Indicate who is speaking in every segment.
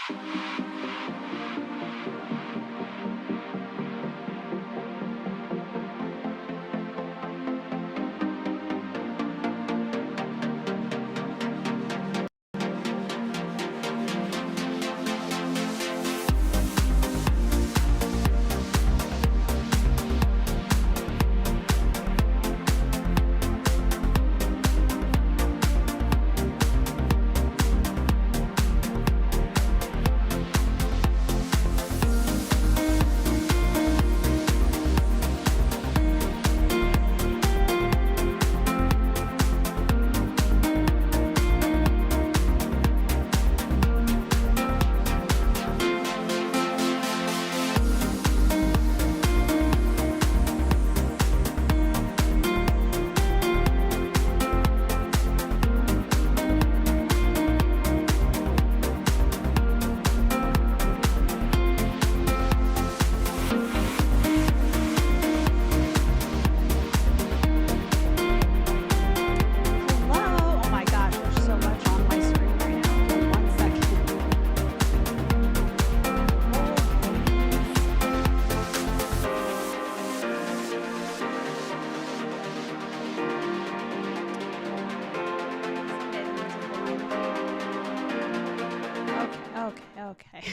Speaker 1: Hello. Oh my gosh, there's so much on my screen right now. Give me 1 second. Okay.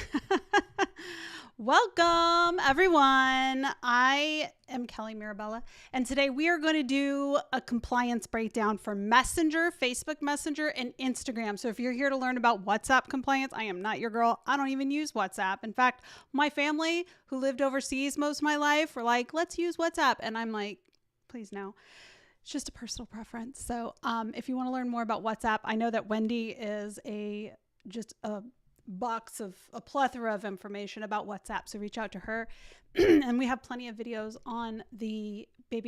Speaker 1: Welcome, everyone. I am Kelly Mirabella, and today we are going to do a compliance breakdown for Messenger, Facebook Messenger, and Instagram. So if you're here to learn about WhatsApp compliance, I am not your girl. I don't even use WhatsApp. In fact, my family who lived overseas most of my life were like, let's use WhatsApp. And I'm like, please no. It's just a personal preference. So if you want to learn more about WhatsApp, I know that Wendy is just a box of a plethora of information about WhatsApp. So reach out to her. And we have plenty of videos on the the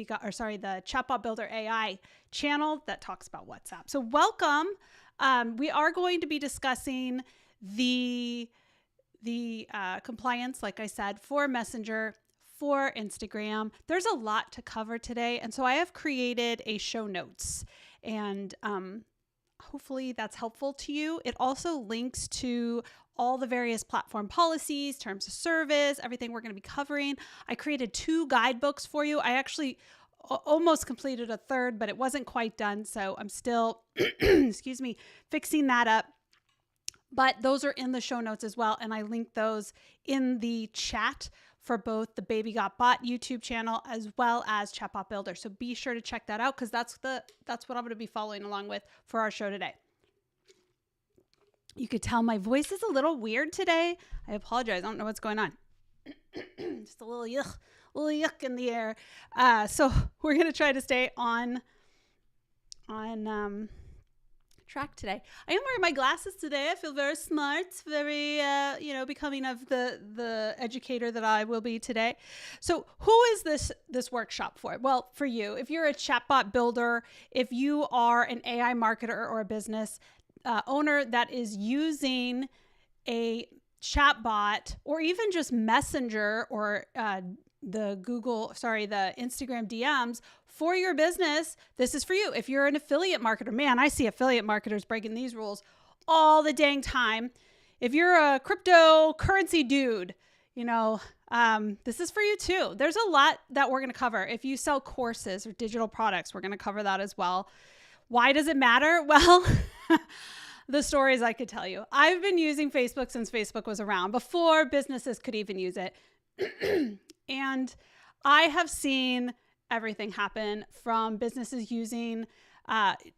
Speaker 1: Chatbot Builder AI channel that talks about WhatsApp. So welcome. We are going to be discussing the compliance, like I said, for Messenger, for Instagram. There's a lot to cover today. And so I have created a show notes, and hopefully that's helpful to you. It also links to all the various platform policies, terms of service, everything we're going to be covering. I created 2 guidebooks for you. I actually almost completed a third, but it wasn't quite done. So I'm still, excuse me, fixing that up. But those are in the show notes as well. And I link those in the chat for both the Baby Got Bot YouTube channel as well as Chatbot Builder. So be sure to check that out, because that's what I'm going to be following along with for our show today. You could tell my voice is a little weird today. I apologize. I don't know what's going on. Just a little yuck in the air. So we're going to try to stay on track today. I am wearing my glasses today. I feel very smart, very, becoming of the educator that I will be today. So who is this workshop for? Well, for you, if you're a chatbot builder, if you are an AI marketer or a business owner that is using a chatbot, or even just Messenger or the Instagram DMs for your business, this is for you. If you're an affiliate marketer, man, I see affiliate marketers breaking these rules all the dang time. If you're a cryptocurrency dude, this is for you too. There's a lot that we're going to cover. If you sell courses or digital products, we're going to cover that as well. Why does it matter? Well, the stories I could tell you. I've been using Facebook since Facebook was around, before businesses could even use it. And I have seen everything happen, from businesses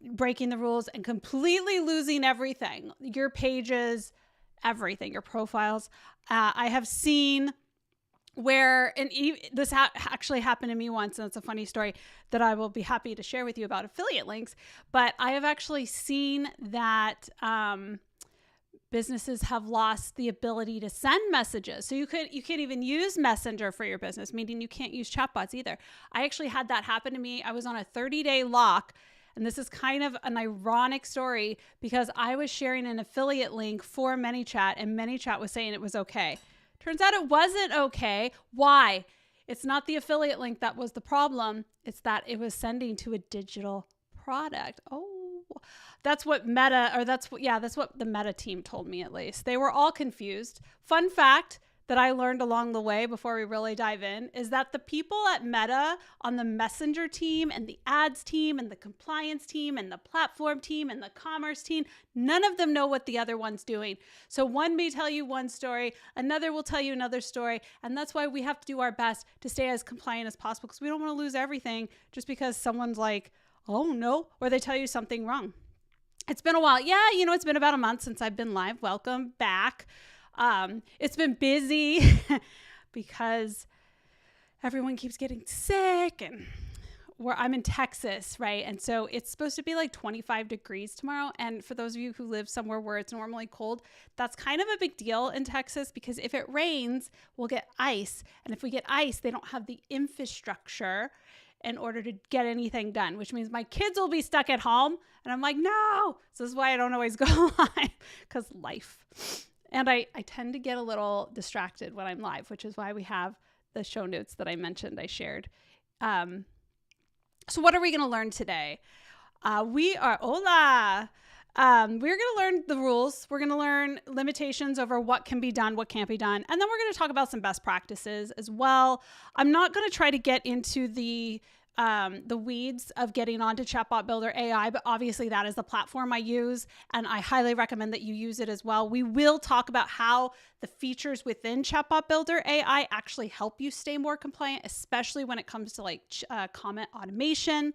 Speaker 1: breaking the rules and completely losing everything. Your pages, everything, your profiles. I have seen where, and this actually happened to me once, and it's a funny story that I will be happy to share with you about affiliate links. But I have actually seen that businesses have lost the ability to send messages. So you can't even use Messenger for your business, meaning you can't use chatbots either. I actually had that happen to me. I was on a 30-day lock, and this is kind of an ironic story, because I was sharing an affiliate link for ManyChat, and ManyChat was saying it was okay. Turns out it wasn't okay. Why? It's not the affiliate link that was the problem. It's that it was sending to a digital product. Oh, That's what that's what the Meta team told me, at least. They were all confused. Fun fact that I learned along the way before we really dive in is that the people at Meta on the messenger team and the ads team and the compliance team and the platform team and the commerce team, none of them know what the other one's doing. So one may tell you one story, another will tell you another story. And that's why we have to do our best to stay as compliant as possible, because we don't want to lose everything just because someone's like, oh no, or they tell you something wrong. It's been a while. Yeah, it's been about a month since I've been live. Welcome back. It's been busy because everyone keeps getting sick, and I'm in Texas, right? And so it's supposed to be like 25 degrees tomorrow. And for those of you who live somewhere where it's normally cold, that's kind of a big deal in Texas, because if it rains, we'll get ice. And if we get ice, they don't have the infrastructure in order to get anything done, which means my kids will be stuck at home. And I'm like, no. So this is why I don't always go live, because life. And I tend to get a little distracted when I'm live, which is why we have the show notes that I mentioned I shared. So what are we going to learn today? We're going to learn the rules. We're going to learn limitations over what can be done, what can't be done. And then we're going to talk about some best practices as well. I'm not going to try to get into the weeds of getting onto Chatbot Builder AI, but obviously that is the platform I use, and I highly recommend that you use it as well. We will talk about how the features within Chatbot Builder AI actually help you stay more compliant, especially when it comes to like comment automation.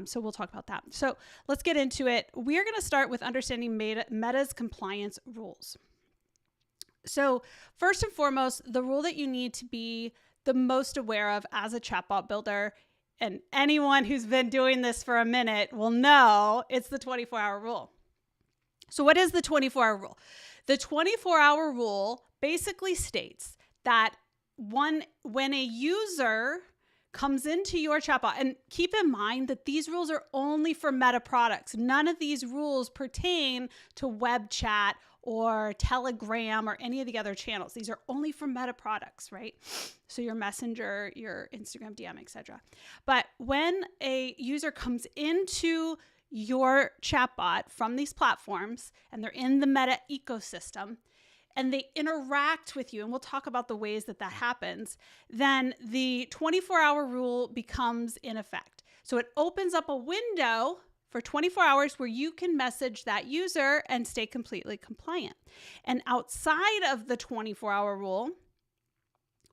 Speaker 1: So we'll talk about that. So let's get into it. We're going to start with understanding Meta's compliance rules. So first and foremost, the rule that you need to be the most aware of as a chatbot builder, and anyone who's been doing this for a minute will know, it's the 24-hour rule. So what is the 24-hour rule? The 24-hour rule basically states that when a user comes into your chatbot, and keep in mind that these rules are only for Meta products. None of these rules pertain to web chat or Telegram or any of the other channels. These are only for Meta products, right? So your Messenger, your Instagram DM, etc. But when a user comes into your chatbot from these platforms and they're in the Meta ecosystem and they interact with you, and we'll talk about the ways that happens, then the 24-hour rule becomes in effect. So it opens up a window for 24 hours where you can message that user and stay completely compliant. And outside of the 24-hour rule,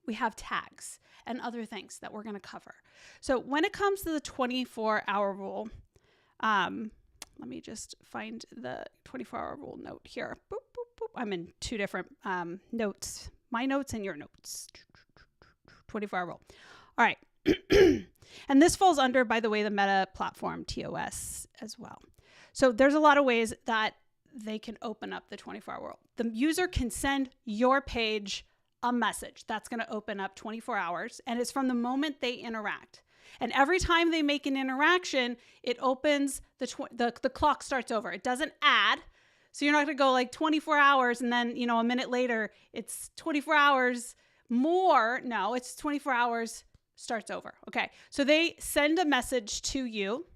Speaker 1: we have tags and other things that we're going to cover. So when it comes to the 24-hour rule, let me just find the 24-hour rule note here. Boop, boop, boop. I'm in two different notes, my notes and your notes. 24-hour rule. All right. And this falls under, by the way, the Meta platform TOS as well. So there's a lot of ways that they can open up the 24-hour rule. The user can send your page a message that's going to open up 24 hours, and it's from the moment they interact. And every time they make an interaction, it opens the clock starts over. It doesn't add. So you're not going to go like 24 hours and then, a minute later it's 24 hours more. No, it's 24 hours starts over. Okay. So they send a message to you,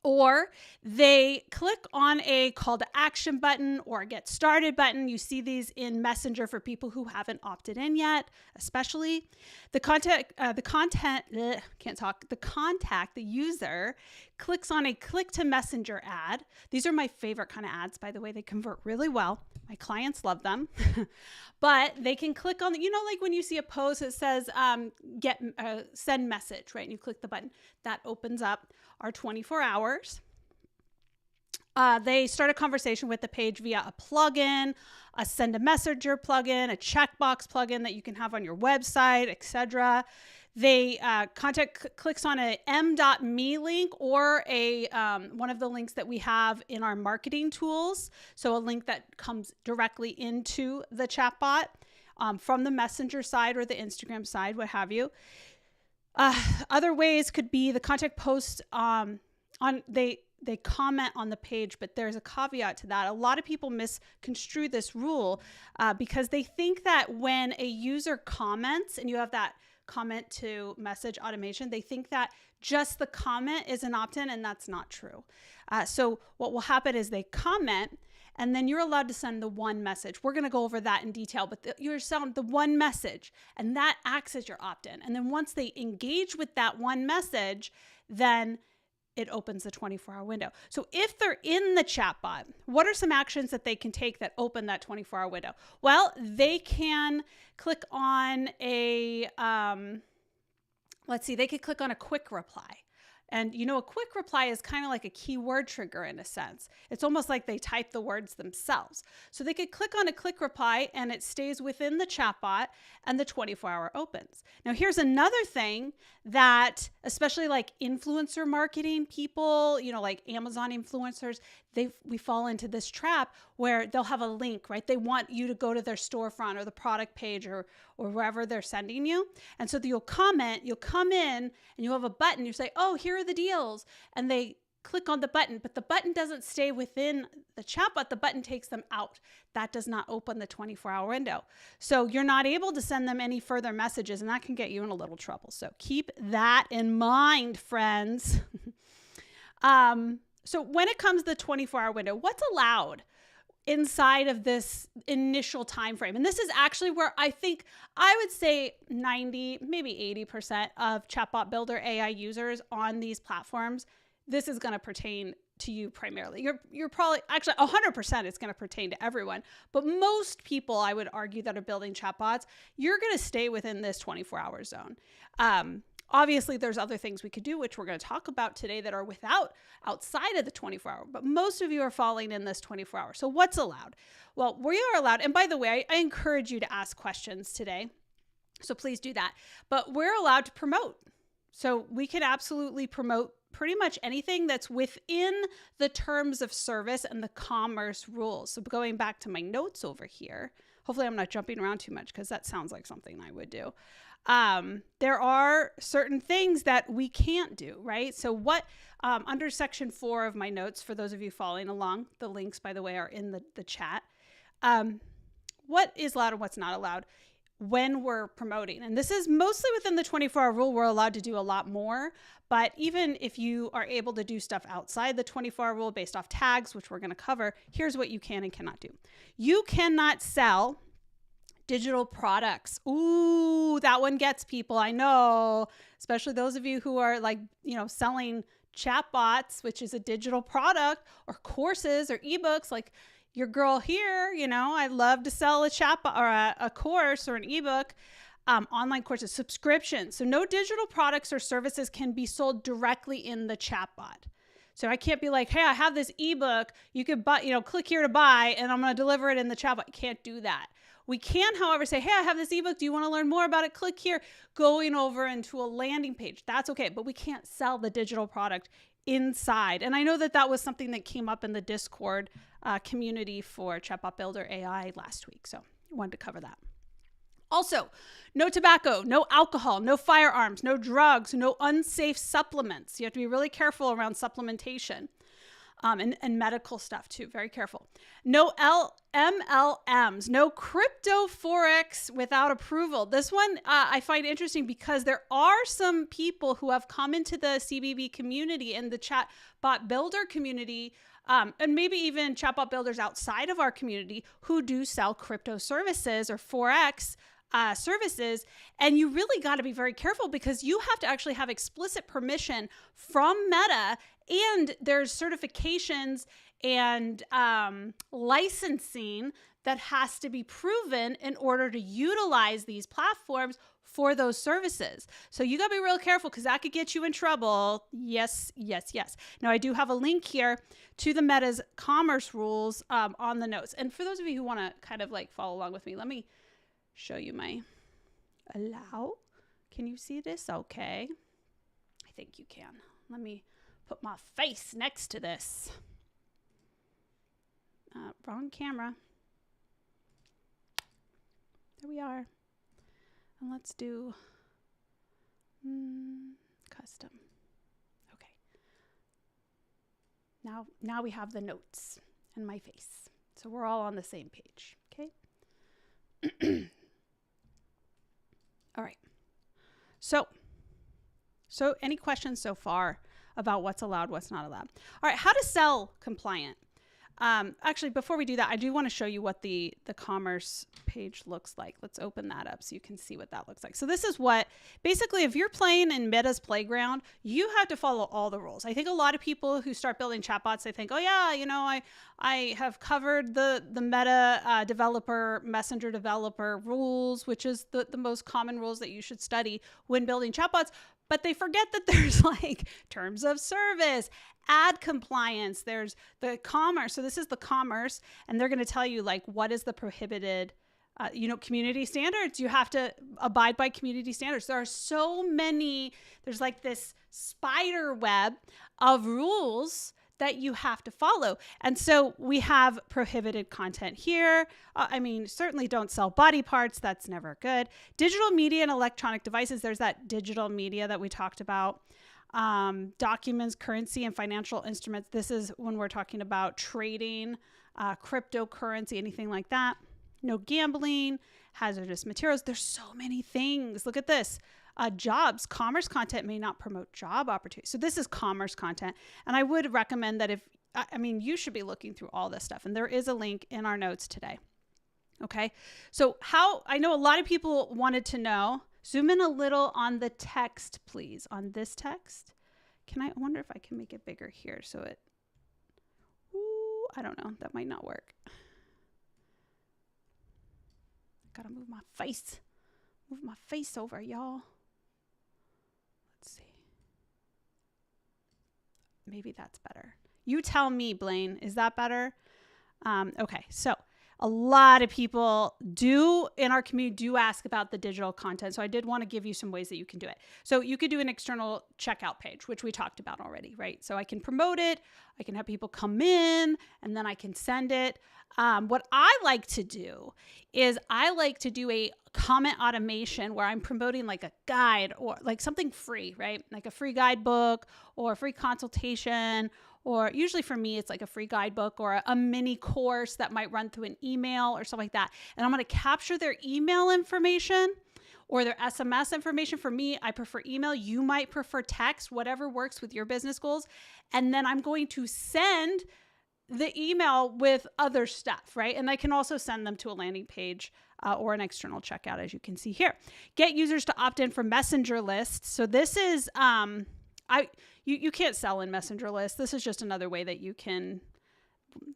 Speaker 1: or they click on a call to action button or a get started button. You see these in Messenger for people who haven't opted in yet, especially the user clicks on a click to Messenger ad. These are my favorite kind of ads, by the way. They convert really well. My clients love them, but they can click on like when you see a post that says, send message, right? And you click the button that opens up our 24 hours. They start a conversation with the page via a plugin, a send a messenger plugin, a checkbox plugin that you can have on your website, etc. They clicks on a m.me link or a one of the links that we have in our marketing tools. So a link that comes directly into the chatbot from the Messenger side or the Instagram side, what have you. Other ways could be the contact post they comment on the page, but there's a caveat to that. A lot of people misconstrue this rule because they think that when a user comments and you have that comment to message automation, they think that just the comment is an opt-in, and that's not true. So what will happen is they comment, and then you're allowed to send the one message. We're going to go over that in detail, but you're sending the one message, and that acts as your opt-in. And then once they engage with that one message, then it opens the 24-hour window. So if they're in the chatbot, what are some actions that they can take that open that 24-hour window? Well, they can click on a, they could click on a quick reply. And a quick reply is kind of like a keyword trigger in a sense. It's almost like they type the words themselves. So they could click on a quick reply and it stays within the chatbot and the 24-hour opens. Now, here's another thing that, especially like influencer marketing people, like Amazon influencers, we fall into this trap where they'll have a link, right? They want you to go to their storefront or the product page or wherever they're sending you. And so you'll comment, you'll come in and you have a button. You say, oh, here are the deals. And they click on the button, but the button doesn't stay within the chatbot. The button takes them out. That does not open the 24-hour window. So you're not able to send them any further messages, and that can get you in a little trouble. So keep that in mind, friends. So when it comes to the 24-hour window, what's allowed inside of this initial time frame? And this is actually where I would say 90, maybe 80% of Chatbot Builder AI users on these platforms, this is going to pertain to you primarily. You're probably, actually 100% it's going to pertain to everyone. But most people, I would argue, that are building chatbots, you're going to stay within this 24-hour zone. Obviously, there's other things we could do, which we're going to talk about today, that are outside of the 24-hour. But most of you are falling in this 24-hour. So what's allowed? Well, we are allowed. And by the way, I encourage you to ask questions today. So please do that. But we're allowed to promote. So we can absolutely promote pretty much anything that's within the terms of service and the commerce rules. So going back to my notes over here, hopefully I'm not jumping around too much because that sounds like something I would do. There are certain things that we can't do, right? So what, under section 4 of my notes, for those of you following along, the links, by the way, are in the chat. What is allowed and what's not allowed when we're promoting? And this is mostly within the 24-hour rule. We're allowed to do a lot more, but even if you are able to do stuff outside the 24-hour rule based off tags, which we're going to cover, here's what you can and cannot do. You cannot sell digital products. Ooh, that one gets people, I know, especially those of you who are selling chatbots, which is a digital product, or courses or ebooks, like your girl here. I love to sell a chatbot or a course or an ebook, online courses, subscriptions. So no digital products or services can be sold directly in the chatbot. So I can't be like, hey, I have this ebook, you could buy, click here to buy, and I'm going to deliver it in the chatbot. I can't do that. We can, however, say, hey, I have this ebook. Do you want to learn more about it? Click here, going over into a landing page. That's okay. But we can't sell the digital product inside. And I know that was something that came up in the Discord community for Chatbot Builder AI last week. So I wanted to cover that. Also, no tobacco, no alcohol, no firearms, no drugs, no unsafe supplements. You have to be really careful around supplementation. And medical stuff too. Very careful. No MLMs, no crypto forex without approval. This one I find interesting because there are some people who have come into the CBB community and the Chatbot Builder community, and maybe even Chatbot Builders outside of our community, who do sell crypto services or forex services. And you really got to be very careful because you have to actually have explicit permission from Meta, and there's certifications and licensing that has to be proven in order to utilize these platforms for those services. So you got to be real careful because that could get you in trouble. Yes, yes, yes. Now I do have a link here to the Meta's commerce rules on the notes. And for those of you who want to kind of follow along with me, let me show you my allow. Can you see this? Okay. I think you can. Let me put my face next to this. Wrong camera. There we are. And let's do custom. Okay. Now we have the notes and my face. So we're all on the same page. Okay. All right. So any questions so far about what's allowed, what's not allowed? All right, how to sell compliant. Actually, before we do that, I do want to show you what the commerce page looks like. Let's open that up so you can see what that looks like. So this is what, basically, if you're playing in Meta's playground, you have to follow all the rules. I think a lot of people who start building chatbots, they think, oh yeah, you know, I have covered the Meta developer, messenger developer rules, which is the most common rules that you should study when building chatbots. But they forget that there's like terms of service, ad compliance, there's the commerce. So this is the commerce, and they're going to tell you like what is the prohibited, community standards. You have to abide by community standards. There are so many, there's like this spider web of rules that you have to follow. And so we have prohibited content here. Certainly don't sell body parts. That's never good. Digital media and electronic devices. There's that digital media that we talked about. Documents, currency, and financial instruments. This is when we're talking about trading, cryptocurrency, anything like that. No gambling, hazardous materials. There's so many things. Look at this. Jobs, commerce content may not promote job opportunities. So this is commerce content. And I would recommend that you should be looking through all this stuff. And there is a link in our notes today. Okay. So I know a lot of people wanted to know, zoom in a little on the text, please, on this text. I wonder if I can make it bigger here. I don't know. That might not work. Gotta move my face. Move my face over, y'all. Let's see. Maybe that's better. You tell me, Blaine. Is that better? Okay, so a lot of people in our community do ask about the digital content. So I did want to give you some ways that you can do it. So you could do an external checkout page, which we talked about already, right? So I can promote it. I can have people come in and then I can send it. What I like to do is a comment automation where I'm promoting like a guide or like something free, right? Like a free guidebook or a free consultation, or usually for me, it's like a free guidebook or a mini course that might run through an email or something like that. And I'm going to capture their email information or their SMS information. For me, I prefer email. You might prefer text, whatever works with your business goals. And then I'm going to send the email with other stuff, right? And I can also send them to a landing page or an external checkout, as you can see here. Get users to opt in for messenger lists. So this is, you can't sell in messenger lists. This is just another way that you can,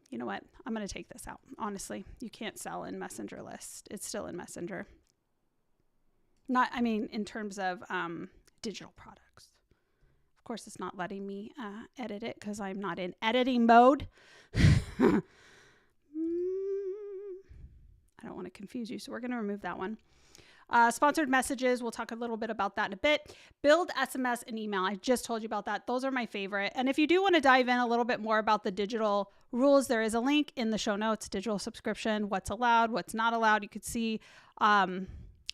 Speaker 1: you know what? I'm going to take this out. Honestly, you can't sell in messenger lists. It's still in messenger. In terms of digital products. Of course, it's not letting me edit it because I'm not in editing mode. I don't want to confuse you, so we're going to remove that one. Sponsored messages, we'll talk a little bit about that in a bit. Build SMS and email. I just told you about that. Those are my favorite. And if you do want to dive in a little bit more about the digital rules, there is a link in the show notes, digital subscription, what's allowed, what's not allowed. You could see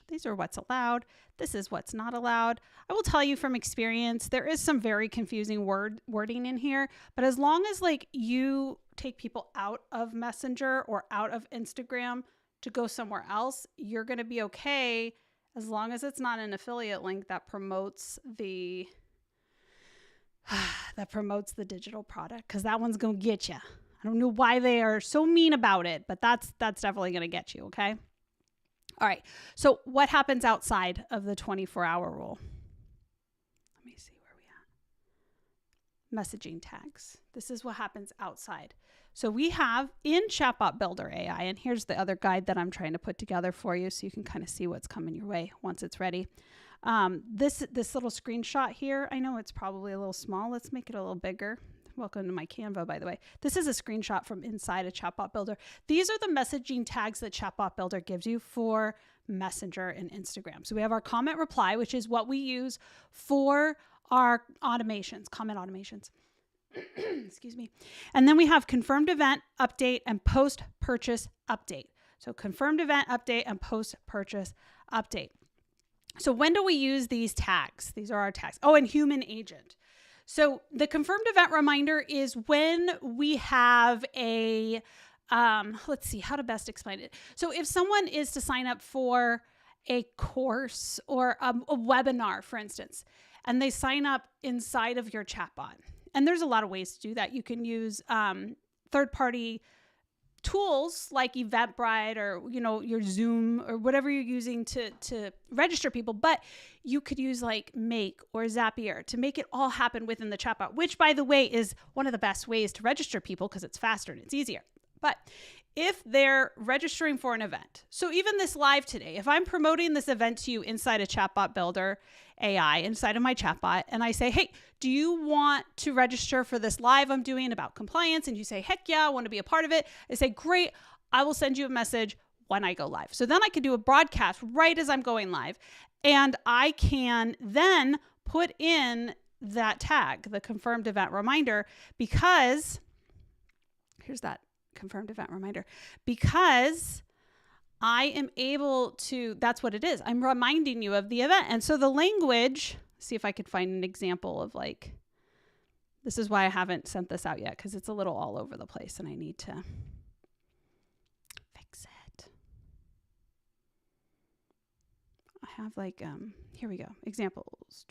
Speaker 1: these are what's allowed. This is what's not allowed. I will tell you from experience, there is some very confusing wording in here, but as long as you take people out of Messenger or out of Instagram to go somewhere else, you're going to be okay as long as it's not an affiliate link that promotes the digital product, because that one's going to get you. I don't know why they are so mean about it, but that's definitely going to get you, okay? All right. So what happens outside of the 24-hour rule? Let me see where we at. Messaging tags. This is what happens outside. So we have in Chatbot Builder AI, and here's the other guide that I'm trying to put together for you so you can kind of see what's coming your way once it's ready. This little screenshot here, I know it's probably a little small. Let's make it a little bigger. Welcome to my Canva, by the way. This is a screenshot from inside a Chatbot Builder. These are the messaging tags that Chatbot Builder gives you for Messenger and Instagram. So we have our comment reply, which is what we use for our automations, comment automations. Excuse me. And then we have confirmed event update and post-purchase update. So confirmed event update and post-purchase update. So when do we use these tags? These are our tags. Oh, and human agent. So the confirmed event reminder is when we have a, let's see how to best explain it. So if someone is to sign up for a course or a webinar, for instance, and they sign up inside of your chatbot. And there's a lot of ways to do that. You can use third-party tools like Eventbrite or, your Zoom or whatever you're using to register people. But you could use like Make or Zapier to make it all happen within the chatbot, which, by the way, is one of the best ways to register people because it's faster and it's easier. But if they're registering for an event, so even this live today, if I'm promoting this event to you inside a Chatbot Builder AI, inside of my chatbot, and I say, hey, do you want to register for this live I'm doing about compliance? And you say, heck yeah, I want to be a part of it. I say, great, I will send you a message when I go live. So then I can do a broadcast right as I'm going live. And I can then put in that tag, the confirmed event reminder, because here's that confirmed event reminder, because I am able to, that's what it is. I'm reminding you of the event. And so the language, see if I could find an example of like, this is why I haven't sent this out yet, because it's a little all over the place and I need to fix it. I have like, here we go, examples.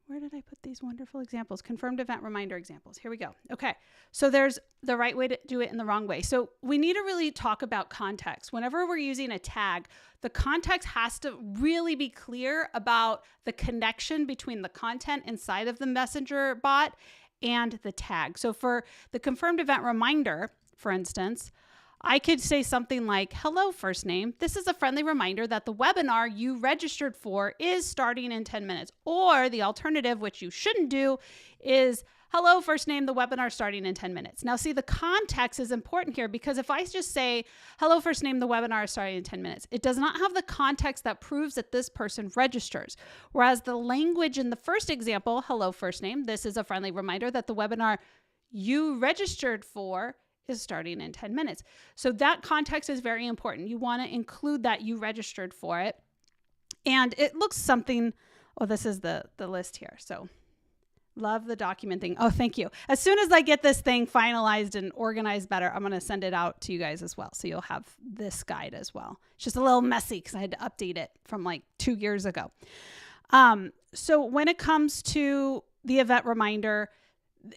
Speaker 1: Where did I put these wonderful examples? Confirmed event reminder examples. Here we go. Okay. So there's the right way to do it and the wrong way. So we need to really talk about context. Whenever we're using a tag, the context has to really be clear about the connection between the content inside of the messenger bot and the tag. So for the confirmed event reminder, for instance, I could say something like, hello, first name. This is a friendly reminder that the webinar you registered for is starting in 10 minutes. Or the alternative, which you shouldn't do, is, hello, first name, the webinar starting in 10 minutes. Now, see, the context is important here because if I just say, hello, first name, the webinar is starting in 10 minutes, it does not have the context that proves that this person registers. Whereas the language in the first example, hello, first name, this is a friendly reminder that the webinar you registered for is starting in 10 minutes. So that context is very important. You want to include that you registered for it. And it looks something, oh, this is the list here. So love the document thing. Oh, thank you. As soon as I get this thing finalized and organized better, I'm going to send it out to you guys as well. So you'll have this guide as well. It's just a little messy because I had to update it from like 2 years ago. So when it comes to the event reminder,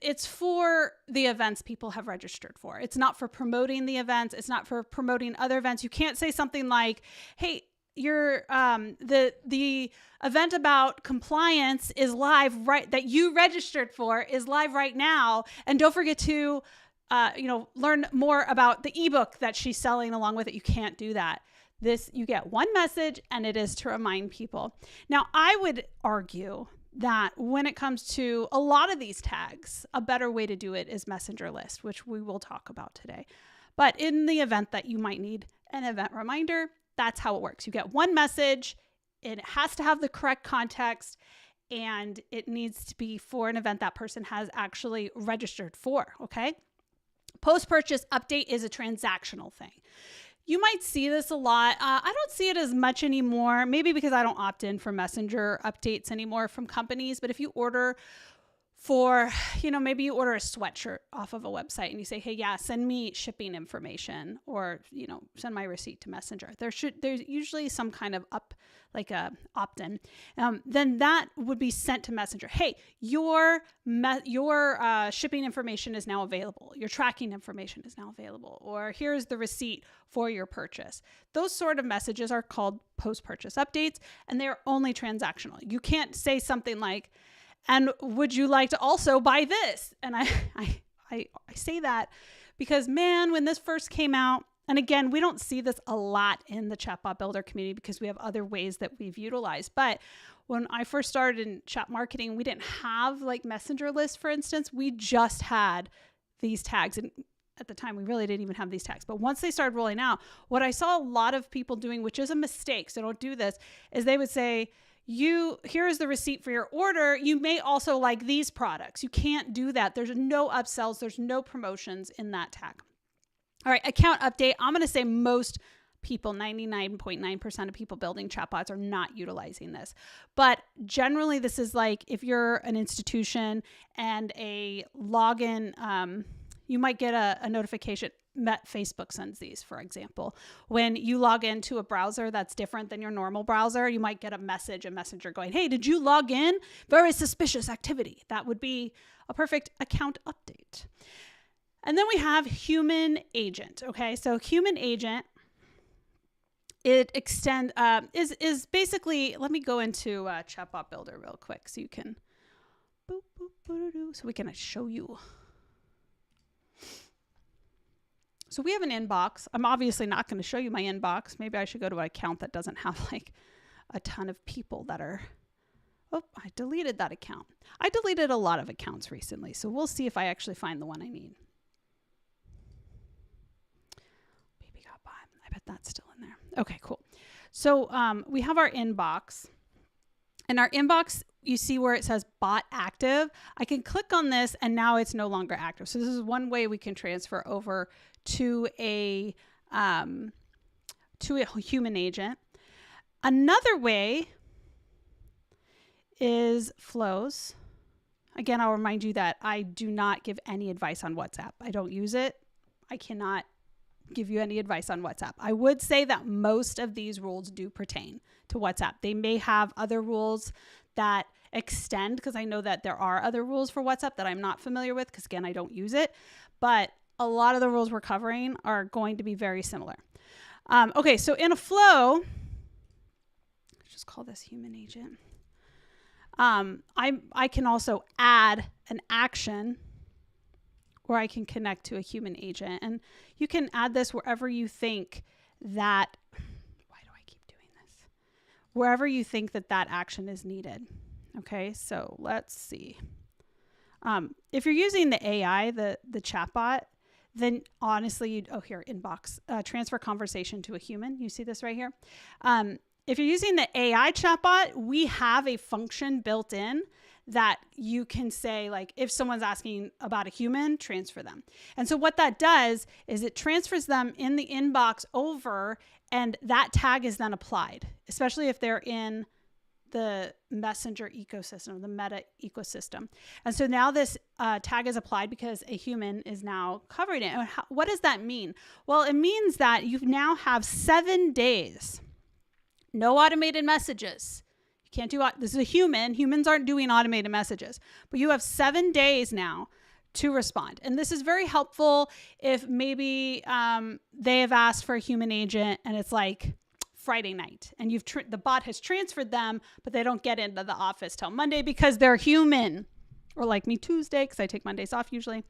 Speaker 1: it's for the events people have registered for. It's not for promoting the events. It's not for promoting other events. You can't say something like, hey, your the event about compliance is live right that you registered for is live right now. And don't forget to learn more about the ebook that she's selling along with it. You can't do that. You get one message and it is to remind people. Now, I would argue that when it comes to a lot of these tags, a better way to do it is messenger list, which we will talk about today. But in the event that you might need an event reminder, that's how it works. You get one message, it has to have the correct context, and it needs to be for an event that person has actually registered for, okay? Post-purchase update is a transactional thing. You might see this a lot. I don't see it as much anymore, maybe because I don't opt in for messenger updates anymore from companies. But if you order for, maybe you order a sweatshirt off of a website and you say, hey, yeah, send me shipping information or, send my receipt to Messenger. There's usually some kind of opt-in. Then that would be sent to Messenger. Hey, your shipping information is now available. Your tracking information is now available. Or here's the receipt for your purchase. Those sort of messages are called post-purchase updates, and they're only transactional. You can't say something like, and would you like to also buy this? And I say that because, man, when this first came out, and again, we don't see this a lot in the Chatbot Builder community because we have other ways that we've utilized. But when I first started in chat marketing, we didn't have like messenger lists, for instance. We just had these tags. And at the time, we really didn't even have these tags. But once they started rolling out, what I saw a lot of people doing, which is a mistake, so don't do this, is they would say, here is the receipt for your order. You may also like these products. You can't do that. There's no upsells. There's no promotions in that tag. All right, account update. I'm going to say most people, 99.9% of people building chatbots are not utilizing this. But generally, this is like if you're an institution and a login, you might get a notification. Facebook sends these, for example. When you log into a browser that's different than your normal browser, you might get a messenger going, hey, did you log in? Very suspicious activity. That would be a perfect account update. And then we have human agent. Okay, so human agent, it is basically, let me go into Chatbot Builder real quick so you can, so we can show you. So we have an inbox. I'm obviously not going to show you my inbox. Maybe I should go to an account that doesn't have like a ton of people that are, oh, I deleted that account. I deleted a lot of accounts recently, so we'll see if I actually find the one I need. Baby got by. I bet that's still in there. Okay, cool. So we have our inbox. And our inbox, you see where it says bot active. I can click on this and now it's no longer active. So this is one way we can transfer over to a human agent. Another way is flows. Again, I'll remind you that I do not give any advice on WhatsApp. I don't use it. I cannot give you any advice on WhatsApp. I would say that most of these rules do pertain to WhatsApp. They may have other rules that extend, because I know that there are other rules for WhatsApp that I'm not familiar with, because again, I don't use it. But a lot of the rules we're covering are going to be very similar. Okay, so in a flow, let's just call this human agent. I can also add an action where I can connect to a human agent. And you can add this wherever you think that, why do I keep doing this? Wherever you think that that action is needed. Okay, so let's see. If you're using the AI, the chatbot, then honestly, here, inbox, transfer conversation to a human. You see this right here? If you're using the AI chatbot, we have a function built in that you can say, like, if someone's asking about a human, transfer them. And so what that does is it transfers them in the inbox over, and that tag is then applied, especially if they're in the messenger ecosystem, the meta ecosystem. And so now this tag is applied because a human is now covering it. And what does that mean? Well, it means that you now have 7 days, no automated messages. You can't do, this is a human. Humans aren't doing automated messages, but you have 7 days now to respond. And this is very helpful if maybe they have asked for a human agent and it's like Friday night and the bot has transferred them, but they don't get into the office till Monday because they're human, or like me, Tuesday, because I take Mondays off usually.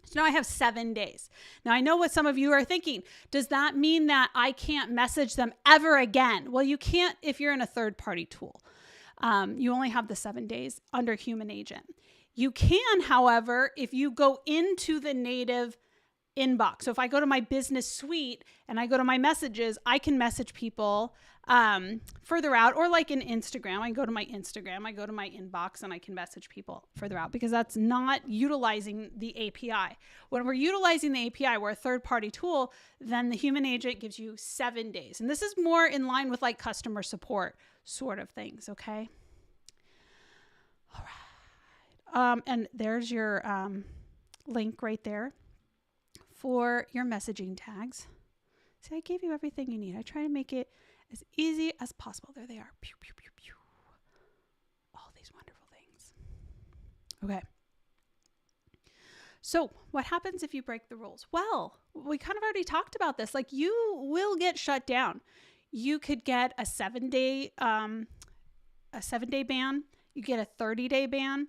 Speaker 1: So now I have 7 days. Now I know what some of you are thinking. Does that mean that I can't message them ever again? Well, you can't if you're in a third-party tool. You only have the 7 days under human agent. You can, however, if you go into the native inbox. So if I go to my business suite and I go to my messages, I can message people further out, or like in Instagram, I go to my Instagram, I go to my inbox and I can message people further out, because that's not utilizing the API. When we're utilizing the API, we're a third-party tool, then the human agent gives you 7 days. And this is more in line with like customer support sort of things, okay? All right. And there's your link right there for your messaging tags. See, I gave you everything you need. I try to make it as easy as possible. There they are. Pew, pew, pew, pew. All these wonderful things. Okay. So what happens if you break the rules? Well, we kind of already talked about this. Like, you will get shut down. You could get a 7-day ban. You get a 30-day ban.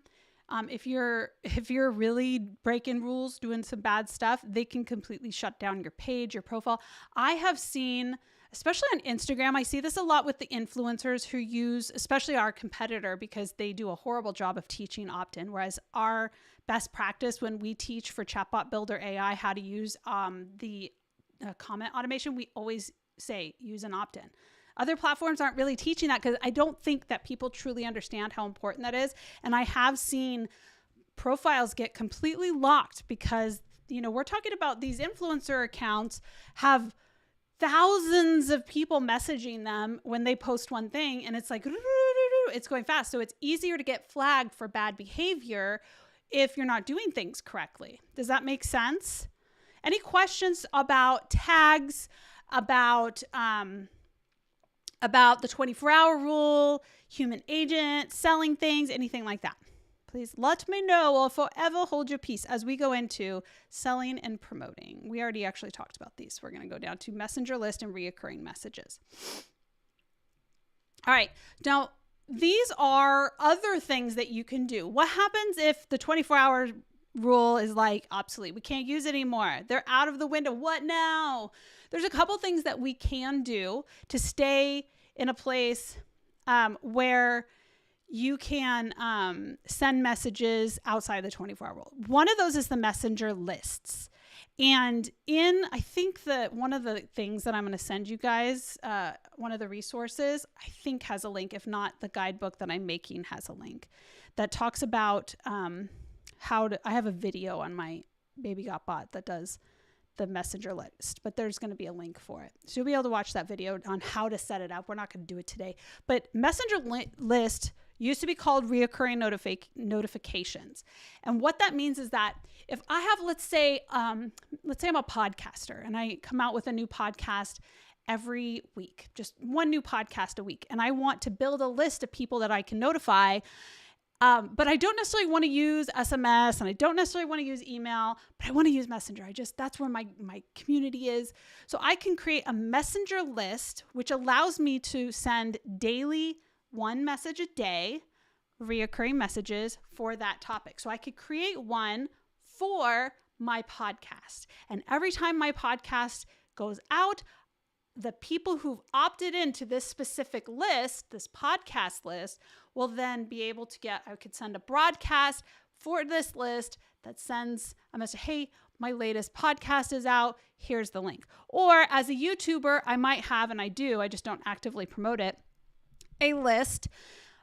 Speaker 1: If you're really breaking rules, doing some bad stuff, they can completely shut down your page, your profile. I have seen, especially on Instagram, I see this a lot with the influencers who use, especially our competitor, because they do a horrible job of teaching opt-in. Whereas our best practice when we teach for Chatbot Builder AI how to use the comment automation, we always say use an opt-in. Other platforms aren't really teaching that because I don't think that people truly understand how important that is. And I have seen profiles get completely locked because, you know, we're talking about these influencer accounts have thousands of people messaging them when they post one thing, and it's like, it's going fast. So it's easier to get flagged for bad behavior if you're not doing things correctly. Does that make sense? Any questions about tags, about the 24-hour rule, human agent, selling things, anything like that? Please let me know. I'll forever hold your peace as we go into selling and promoting. We already actually talked about these. We're going to go down to messenger list and reoccurring messages. All right. Now, these are other things that you can do. What happens if the 24-hour rule is like obsolete? We can't use it anymore. They're out of the window. What now? There's a couple things that we can do to stay in a place where you can send messages outside the 24-hour rule. One of those is the messenger lists. And I think that one of the things that I'm going to send you guys, one of the resources, I think has a link. If not, the guidebook that I'm making has a link that talks about I have a video on my Baby Got Bot that does the messenger list, but there's going to be a link for it. So you'll be able to watch that video on how to set it up. We're not going to do it today, but messenger list used to be called reoccurring notifications. And what that means is that if I have, let's say I'm a podcaster and I come out with a new podcast every week, just one new podcast a week, and I want to build a list of people that I can notify, but I don't necessarily want to use SMS and I don't necessarily want to use email, but I want to use Messenger. That's where my community is. So I can create a messenger list, which allows me to send daily one message a day, reoccurring messages for that topic. So I could create one for my podcast. And every time my podcast goes out, the people who've opted into this specific list, this podcast list, will then be able to I could send a broadcast for this list that sends a message, hey, my latest podcast is out, here's the link. Or as a YouTuber, I might have, and I do, I just don't actively promote it, a list,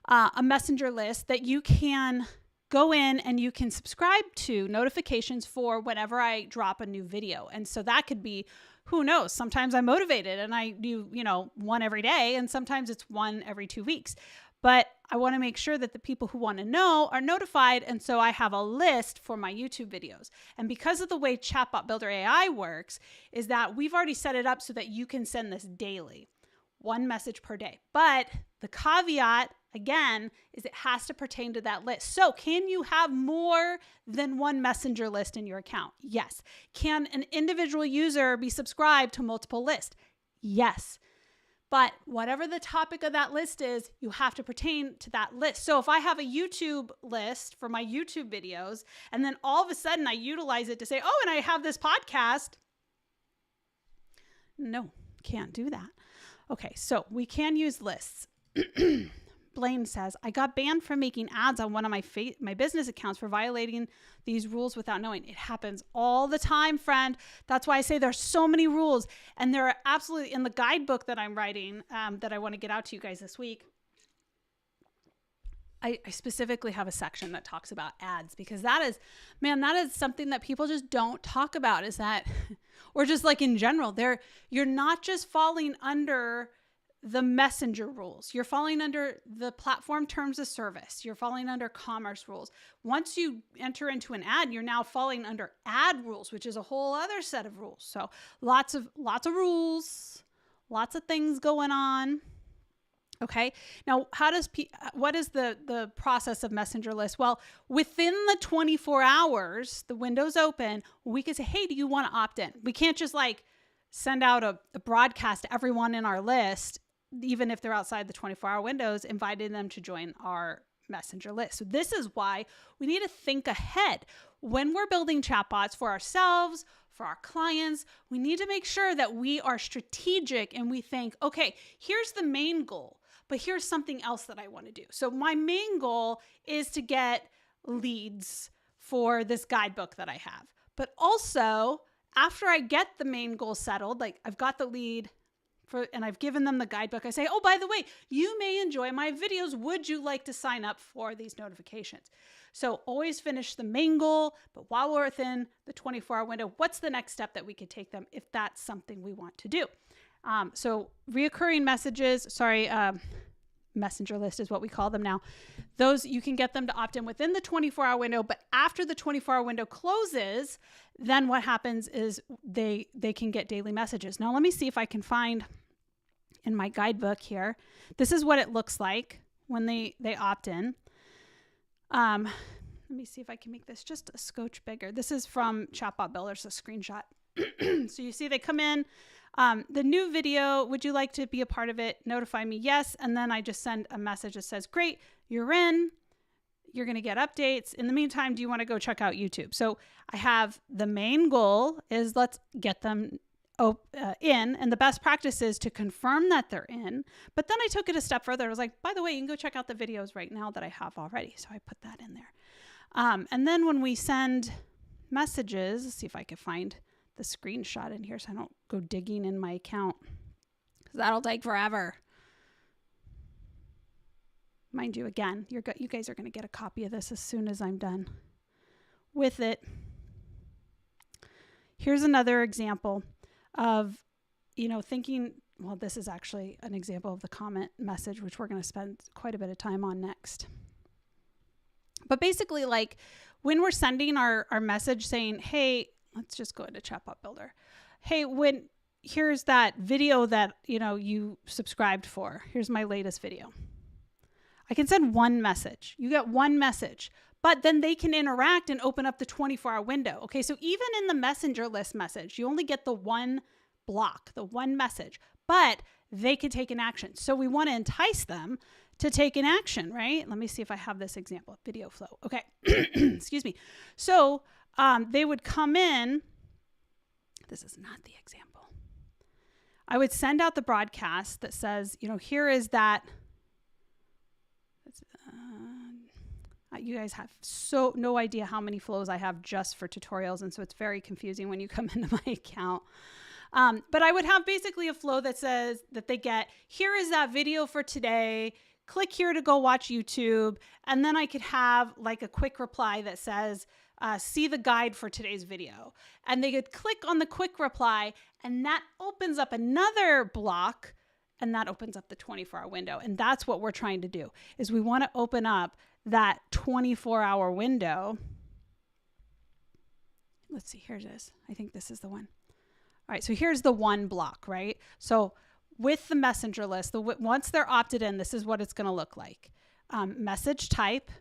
Speaker 1: a messenger list that you can go in and you can subscribe to notifications for whenever I drop a new video. And so that could be, who knows, sometimes I'm motivated and I do, one every day, and sometimes it's one every 2 weeks. But I want to make sure that the people who want to know are notified. And so I have a list for my YouTube videos. And because of the way Chatbot Builder AI works, is that we've already set it up so that you can send this daily, one message per day. But the caveat, again, is it has to pertain to that list. So can you have more than one messenger list in your account? Yes. Can an individual user be subscribed to multiple lists? Yes. But whatever the topic of that list is, you have to pertain to that list. So if I have a YouTube list for my YouTube videos, and then all of a sudden I utilize it to say, oh, and I have this podcast. No, can't do that. Okay, so we can use lists. Blaine says, I got banned from making ads on one of my business accounts for violating these rules without knowing. It happens all the time, friend. That's why I say there's so many rules. And there are absolutely, in the guidebook that I'm writing, that I want to get out to you guys this week, I specifically have a section that talks about ads, because that is something that people just don't talk about, is that, or just like in general, you're not just falling under the messenger rules. You're falling under the platform terms of service. You're falling under commerce rules. Once you enter into an ad, you're now falling under ad rules, which is a whole other set of rules. So lots of rules, lots of things going on. Okay. Now, what is the process of messenger list? Well, within the 24 hours, the window's open, we can say, hey, do you want to opt in? We can't just send out a broadcast to everyone in our list, even if they're outside the 24-hour windows, inviting them to join our messenger list. So this is why we need to think ahead. When we're building chatbots for ourselves, for our clients, we need to make sure that we are strategic and we think, okay, here's the main goal, but here's something else that I want to do. So my main goal is to get leads for this guidebook that I have. But also, after I get the main goal settled, like I've got the lead and I've given them the guidebook, I say, oh, by the way, you may enjoy my videos. Would you like to sign up for these notifications? So always finish the main goal, but while we're within the 24-hour window, what's the next step that we could take them if that's something we want to do? So reoccurring messenger list is what we call them now. Those, you can get them to opt in within the 24-hour window, but after the 24-hour window closes, then what happens is they can get daily messages. Now, let me see if I can find in my guidebook here. This is what it looks like when they opt in. Let me see if I can make this just a scotch bigger. This is from Chatbot Builder, so a screenshot. So you see they come in, the new video, would you like to be a part of it? Notify me, yes. And then I just send a message that says, great, you're in, you're going to get updates. In the meantime, do you want to go check out YouTube? So I have the main goal is let's get them in, and the best practice is to confirm that they're in. But then I took it a step further. I was like, by the way, you can go check out the videos right now that I have already. So I put that in there. And then when we send messages, let's see if I can find the screenshot in here so I don't go digging in my account, because that'll take forever. Mind you, again, you guys are going to get a copy of this as soon as I'm done with it. Here's another example of, thinking, well, this is actually an example of the comment message, which we're going to spend quite a bit of time on next. But basically, like when we're sending our message saying, hey, let's just go into Chatbot Builder. Hey, here's that video that, you subscribed for. Here's my latest video. I can send one message. You get one message, but then they can interact and open up the 24-hour window. Okay, so even in the messenger list message, you only get the one block, the one message, but they can take an action. So we want to entice them to take an action, right? Let me see if I have this example, video flow. Okay, excuse me. So they would come in. This is not the example. I would send out the broadcast that says, here is that. You guys have no idea how many flows I have just for tutorials. And so it's very confusing when you come into my account. But I would have basically a flow that says that they get, here is that video for today. Click here to go watch YouTube. And then I could have like a quick reply that says, see the guide for today's video. And they could click on the quick reply, and that opens up another block, and that opens up the 24-hour window. And that's what we're trying to do, is we want to open up that 24-hour window. Let's see, here it is. I think this is the one. All right, so here's the one block, right? So with the messenger list, once they're opted in, this is what it's going to look like. Message type.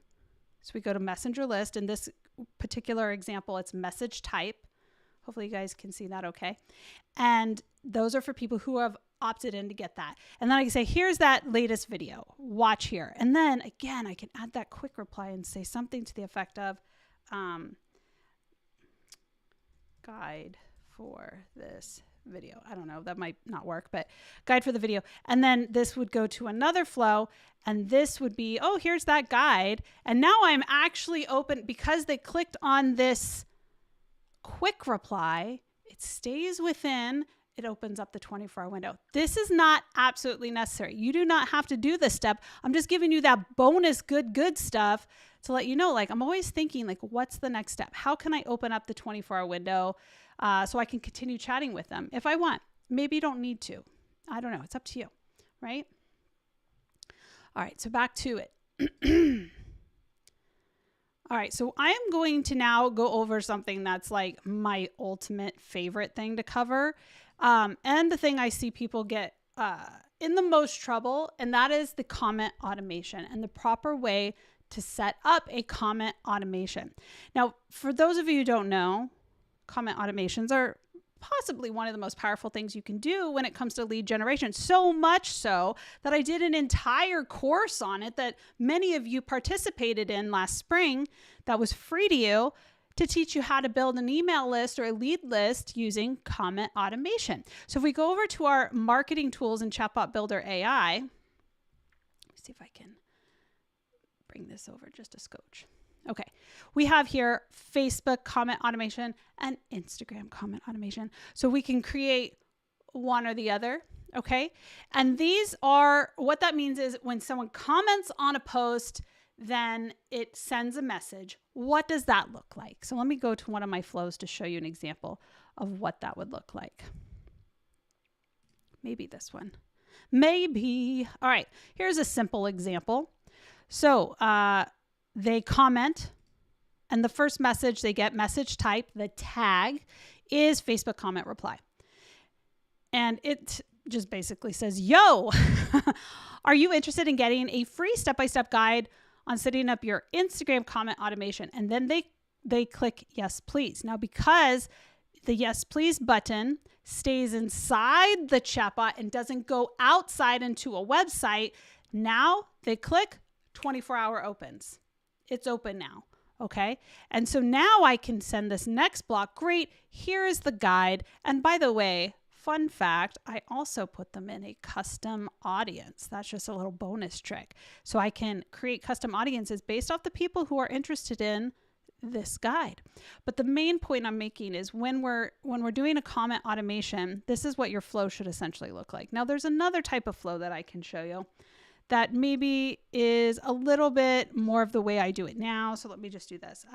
Speaker 1: So we go to messenger list. In this particular example, it's message type. Hopefully you guys can see that okay. And those are for people who have opted in to get that. And then I can say, here's that latest video. Watch here. And then again, I can add that quick reply and say something to the effect of guide for this video. I don't know, that might not work, but guide for the video. And then this would go to another flow, and this would be, oh, here's that guide. And now I'm actually open, because they clicked on this quick reply, it stays within, it opens up the 24-hour window. This is not absolutely necessary. You do not have to do this step. I'm just giving you that bonus good stuff to let you know, like, I'm always thinking, like, what's the next step? How can I open up the 24-hour window so I can continue chatting with them if I want? Maybe you don't need to. I don't know. It's up to you, right? All right, so back to it. All right, so I am going to now go over something that's like my ultimate favorite thing to cover. And the thing I see people get in the most trouble, and that is the comment automation and the proper way to set up a comment automation. Now, for those of you who don't know, comment automations are possibly one of the most powerful things you can do when it comes to lead generation. So much so that I did an entire course on it that many of you participated in last spring that was free to you, to teach you how to build an email list or a lead list using comment automation. So if we go over to our marketing tools in Chatbot Builder AI, let me see if I can bring this over just a scotch. Okay, we have here Facebook comment automation and Instagram comment automation. So we can create one or the other, okay? And these are, what that means is when someone comments on a post, then it sends a message. What does that look like? So let me go to one of my flows to show you an example of what that would look like. Maybe this one. Maybe. All right. Here's a simple example. So they comment, and the first message they get, message type, the tag is Facebook comment reply. And it just basically says, yo, are you interested in getting a free step-by-step guide on setting up your Instagram comment automation? And then they click yes, please. Now, because the yes, please button stays inside the chatbot and doesn't go outside into a website, now they click 24-hour opens. It's open now. Okay. And so now I can send this next block. Great. Here is the guide. And by the way, fun fact, I also put them in a custom audience. That's just a little bonus trick. So I can create custom audiences based off the people who are interested in this guide. But the main point I'm making is when we're doing a comment automation, this is what your flow should essentially look like. Now there's another type of flow that I can show you that maybe is a little bit more of the way I do it now. So let me just do this.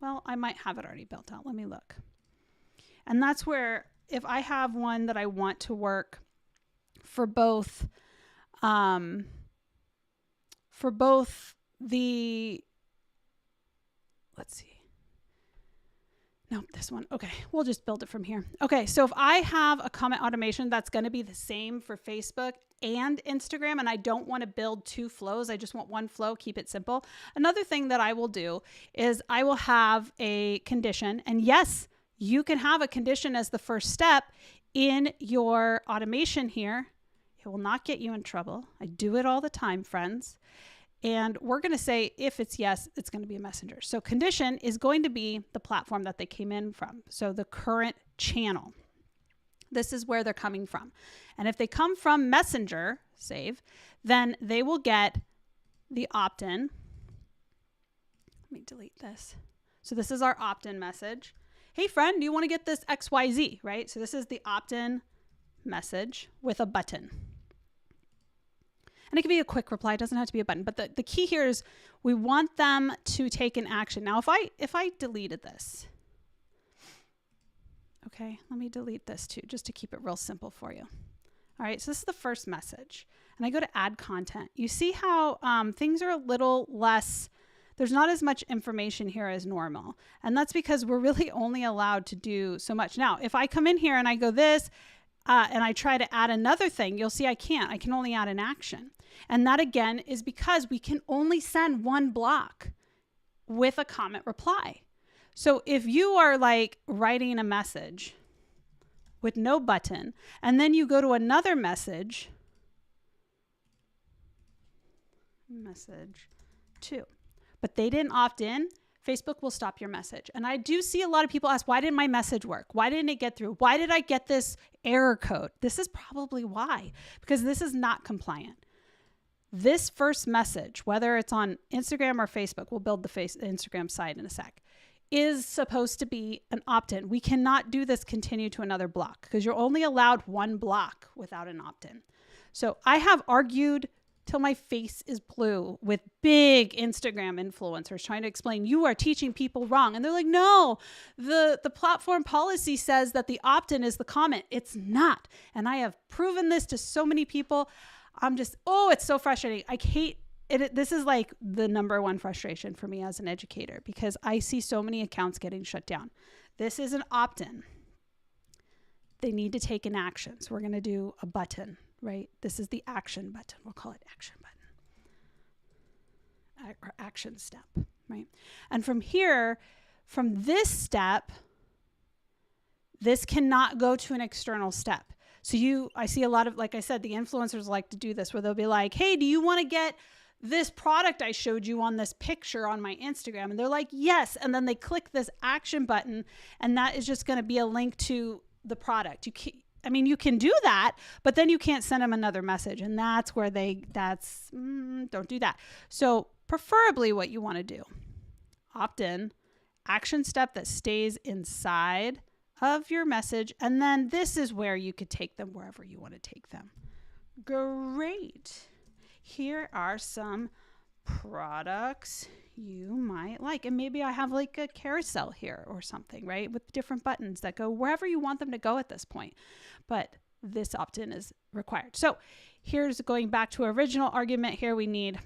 Speaker 1: Well, I might have it already built out. Let me look. And that's where if I have one that I want to work for both the, let's see. No, this one. Okay, we'll just build it from here. Okay, so if I have a comment automation that's going to be the same for Facebook and Instagram, and I don't want to build two flows, I just want one flow, keep it simple. Another thing that I will do is I will have a condition. And yes, you can have a condition as the first step in your automation here. It will not get you in trouble. I do it all the time, friends. And we're going to say if it's yes, it's going to be a messenger. So condition is going to be the platform that they came in from. So the current channel. This is where they're coming from. And if they come from Messenger, save, then they will get the opt-in. Let me delete this. So this is our opt-in message. Hey friend, do you want to get this XYZ, right? So this is the opt-in message with a button. And it can be a quick reply. It doesn't have to be a button. But the key here is we want them to take an action. Now, if I deleted this, okay, let me delete this too, just to keep it real simple for you. All right, so this is the first message. And I go to add content. You see how things are a little less, there's not as much information here as normal. And that's because we're really only allowed to do so much. Now, if I come in here and I go this, and I try to add another thing, you'll see I can't. I can only add an action. And that again is because we can only send one block with a comment reply. So if you are like writing a message with no button, and then you go to another message 2, but they didn't opt in, Facebook will stop your message. And I do see a lot of people ask, why didn't my message work? Why didn't it get through? Why did I get this error code? This is probably why, because this is not compliant. This first message, whether it's on Instagram or Facebook, we'll build the Instagram site in a sec, is supposed to be an opt-in. We cannot do this continue to another block because you're only allowed one block without an opt-in. So I have argued till my face is blue with big Instagram influencers trying to explain you are teaching people wrong. And they're like, no, the platform policy says that the opt-in is the comment. It's not. And I have proven this to so many people. I'm just, it's so frustrating. I hate it. This is like the number one frustration for me as an educator because I see so many accounts getting shut down. This is an opt-in. They need to take an action. So we're going to do a button. Right? This is the action button. We'll call it action button or action step, right? And from here, from this step, this cannot go to an external step. So I see a lot of, like I said, the influencers like to do this where they'll be like, hey, do you want to get this product I showed you on this picture on my Instagram? And they're like, yes. And then they click this action button and that is just going to be a link to the product. You can do that, but then you can't send them another message. And that's where don't do that. So preferably what you want to do, opt in, action step that stays inside of your message. And then this is where you could take them wherever you want to take them. Great. Here are some products you might like. And maybe I have like a carousel here or something, right? With different buttons that go wherever you want them to go at this point. But this opt-in is required. So here's going back to our original argument here. We need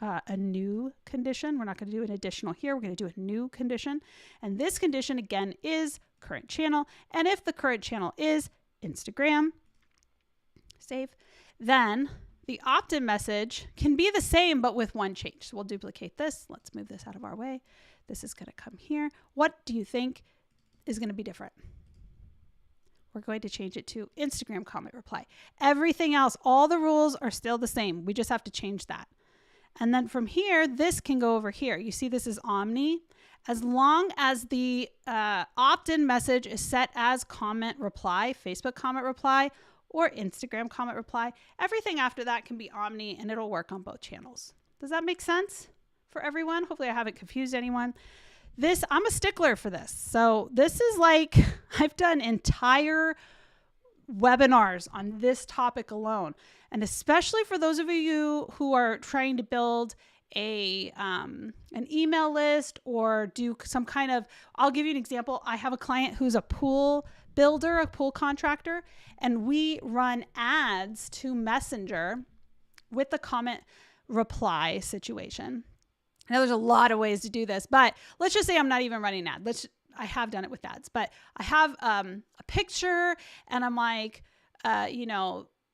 Speaker 1: a new condition. We're not going to do an additional here. We're going to do a new condition. And this condition, again, is current channel. And if the current channel is Instagram, save, then the opt-in message can be the same, but with one change. So we'll duplicate this. Let's move this out of our way. This is going to come here. What do you think is going to be different? We're going to change it to Instagram comment reply. Everything else, all the rules are still the same. We just have to change that. And then from here, this can go over here. You see this is Omni. As long as the opt-in message is set as comment reply, Facebook comment reply, or Instagram comment reply, everything after that can be Omni and it'll work on both channels. Does that make sense for everyone? Hopefully I haven't confused anyone. I'm a stickler for this. So this is like, I've done entire webinars on this topic alone. And especially for those of you who are trying to build an email list or do some kind of, I'll give you an example. I have a client who's a pool builder, a pool contractor, and we run ads to Messenger with the comment reply situation. Now there's a lot of ways to do this, but let's just say I'm not even running an ad. I have done it with ads, but I have a picture and I'm like,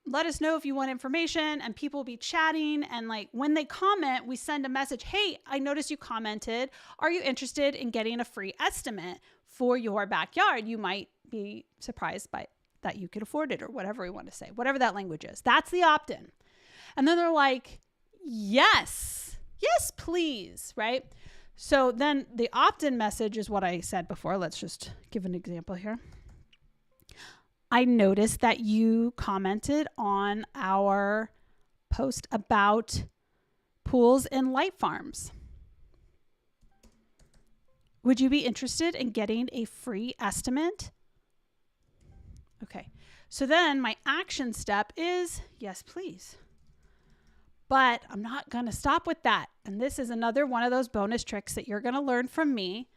Speaker 1: let us know if you want information, and people will be chatting. And like when they comment, we send a message. Hey, I noticed you commented. Are you interested in getting a free estimate for your backyard? You might be surprised by that you could afford it, or whatever we want to say, whatever that language is. That's the opt-in. And then they're like, yes, please. Right. So then the opt-in message is what I said before. Let's just give an example here. I noticed that you commented on our post about pools and light farms. Would you be interested in getting a free estimate? Okay, so then my action step is yes, please. But I'm not going to stop with that. And this is another one of those bonus tricks that you're going to learn from me.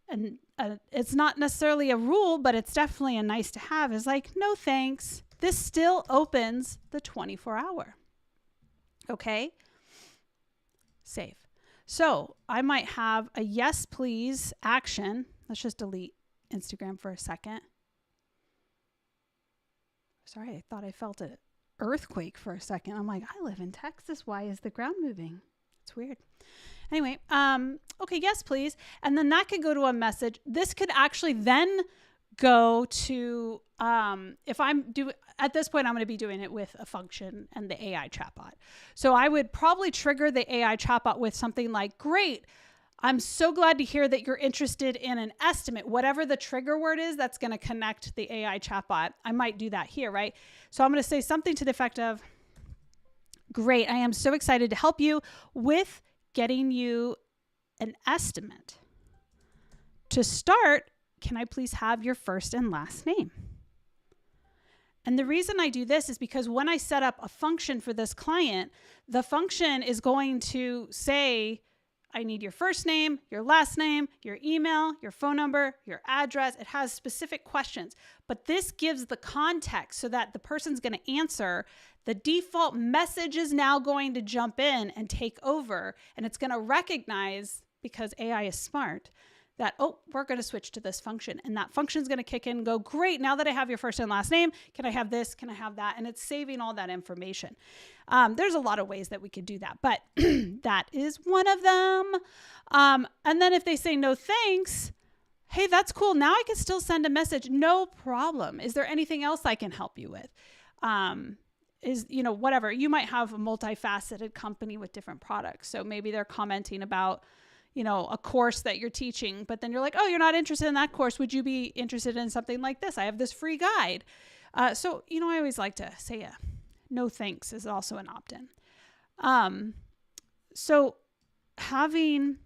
Speaker 1: And it's not necessarily a rule, but it's definitely a nice to have, is like, no thanks. This still opens the 24-hour. Okay? Save. So I might have a yes, please action. Let's just delete Instagram for a second. Sorry, I thought I felt an earthquake for a second. I'm like, I live in Texas. Why is the ground moving? It's weird. Anyway, okay, yes, please. And then that could go to a message. This could actually then go to, at this point, I'm going to be doing it with a function and the AI chatbot. So I would probably trigger the AI chatbot with something like, great, I'm so glad to hear that you're interested in an estimate. Whatever the trigger word is, that's going to connect the AI chatbot. I might do that here, right? So I'm going to say something to the effect of, great, I am so excited to help you with getting you an estimate. To start, can I please have your first and last name? And the reason I do this is because when I set up a function for this client, the function is going to say, I need your first name, your last name, your email, your phone number, your address. It has specific questions, but this gives the context so that the person's going to answer. The default message is now going to jump in and take over, and it's going to recognize, because AI is smart, that, oh, we're going to switch to this function. And that function is going to kick in and go, great, now that I have your first and last name, can I have this? Can I have that? And it's saving all that information. There's a lot of ways that we could do that, but that is one of them. And then if they say no thanks, hey, that's cool. Now I can still send a message. No problem. Is there anything else I can help you with? Whatever. You might have a multifaceted company with different products. So maybe they're commenting about, a course that you're teaching, but then you're like, oh, you're not interested in that course. Would you be interested in something like this? I have this free guide. So I always like to say no thanks is also an opt-in. So having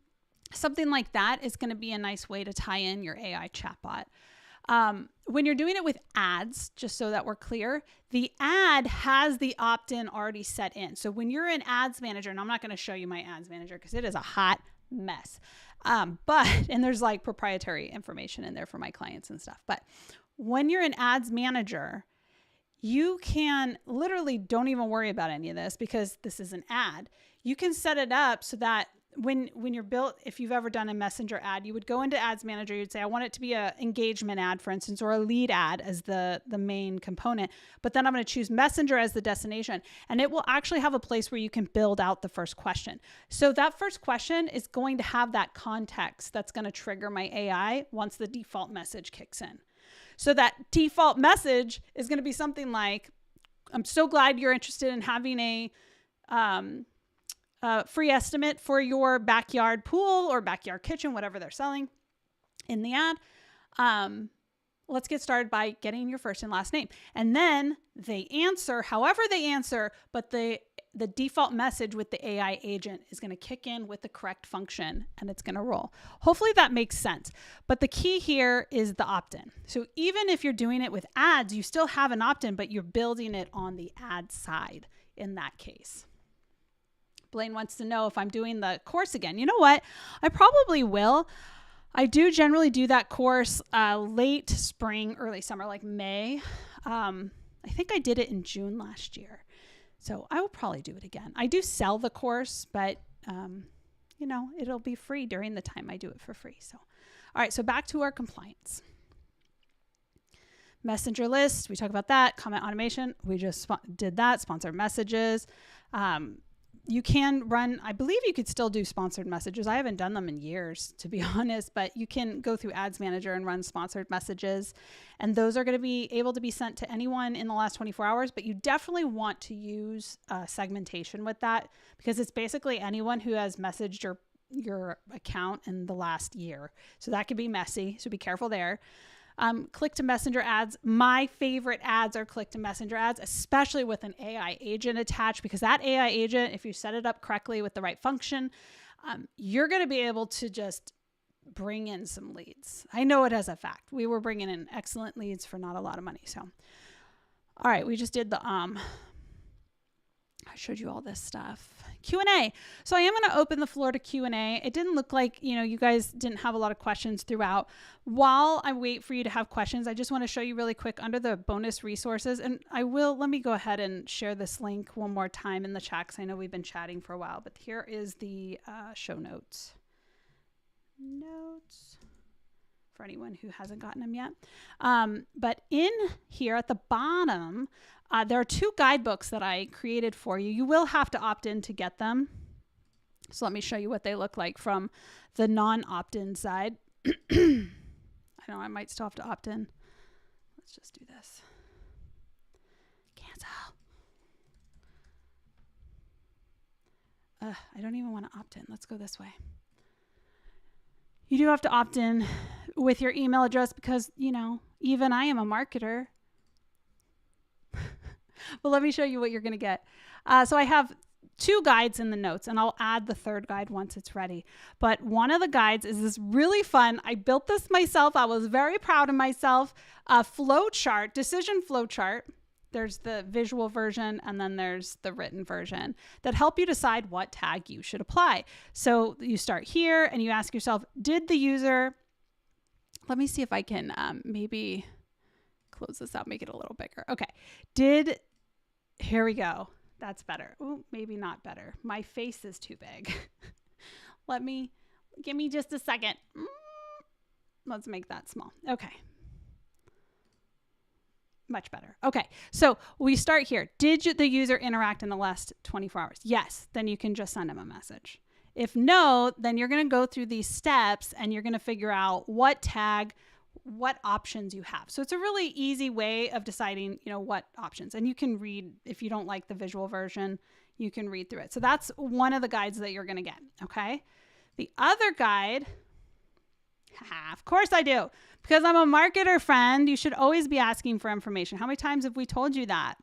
Speaker 1: something like that is going to be a nice way to tie in your AI chatbot. When you're doing it with ads, just so that we're clear, the ad has the opt-in already set in. So when you're in Ads Manager, and I'm not going to show you my Ads Manager because it is a hot mess. And there's like proprietary information in there for my clients and stuff. But when you're in Ads Manager, you can literally don't even worry about any of this because this is an ad. You can set it up so that when you're built, if you've ever done a messenger ad, you would go into Ads Manager, you'd say, I want it to be a engagement ad, for instance, or a lead ad as the main component, but then I'm going to choose messenger as the destination. And it will actually have a place where you can build out the first question. So that first question is going to have that context that's going to trigger my AI once the default message kicks in. So that default message is going to be something like, I'm so glad you're interested in having a free estimate for your backyard pool or backyard kitchen, whatever they're selling in the ad. Let's get started by getting your first and last name. And then they answer however they answer, but the default message with the AI agent is going to kick in with the correct function and it's going to roll. Hopefully that makes sense. But the key here is the opt-in. So even if you're doing it with ads, you still have an opt-in, but you're building it on the ad side in that case. Blaine wants to know if I'm doing the course again. You know what? I probably will. I do generally do that course late spring, early summer, like May. I think I did it in June last year. So I will probably do it again. I do sell the course, but it'll be free during the time I do it for free. So, all right. So back to our compliance. Messenger list. We talked about that. Comment automation. We just did that. Sponsored messages. You can run, I believe you could still do sponsored messages. I haven't done them in years, to be honest, but you can go through Ads Manager and run sponsored messages. And those are going to be able to be sent to anyone in the last 24 hours, but you definitely want to use segmentation with that because it's basically anyone who has messaged your account in the last year. So that could be messy. So be careful there. Click to messenger ads. My favorite ads are click to messenger ads, especially with an AI agent attached, because that AI agent, if you set it up correctly with the right function, you're going to be able to just bring in some leads. I know it as a fact. We were bringing in excellent leads for not a lot of money. So, all right, we just did the, I showed you all this stuff. Q&A. So I am going to open the floor to Q&A. It didn't look like, you guys didn't have a lot of questions throughout. While I wait for you to have questions, I just want to show you really quick under the bonus resources. And let me go ahead and share this link one more time in the chat because I know we've been chatting for a while, but here is the show notes. For anyone who hasn't gotten them yet. But in here at the bottom, there are 2 guidebooks that I created for you. You will have to opt in to get them. So let me show you what they look like from the non-opt-in side. I know I might still have to opt in. Let's just do this. Cancel. I don't even want to opt in. Let's go this way. You do have to opt in with your email address because, even I am a marketer. But let me show you what you're going to get. So I have 2 guides in the notes, and I'll add the 3rd guide once it's ready. But one of the guides is this really fun. I built this myself. I was very proud of myself. A flow chart, decision flow chart. There's the visual version, and then there's the written version that help you decide what tag you should apply. So you start here, and you ask yourself, did the user... Let me see if I can maybe close this out, make it a little bigger. Okay. Here we go. That's better. Oh, maybe not better. My face is too big. Give me just a second. Let's make that small. Okay. Much better. Okay. So we start here. Did the user interact in the last 24 hours? Yes. Then you can just send them a message. If no, then you're going to go through these steps and you're going to figure out what tag, what options you have. So it's a really easy way of deciding, what options. And you can read, if you don't like the visual version, you can read through it. So that's one of the guides that you're going to get. Okay. The other guide, of course I do, because I'm a marketer friend. You should always be asking for information. How many times have we told you that?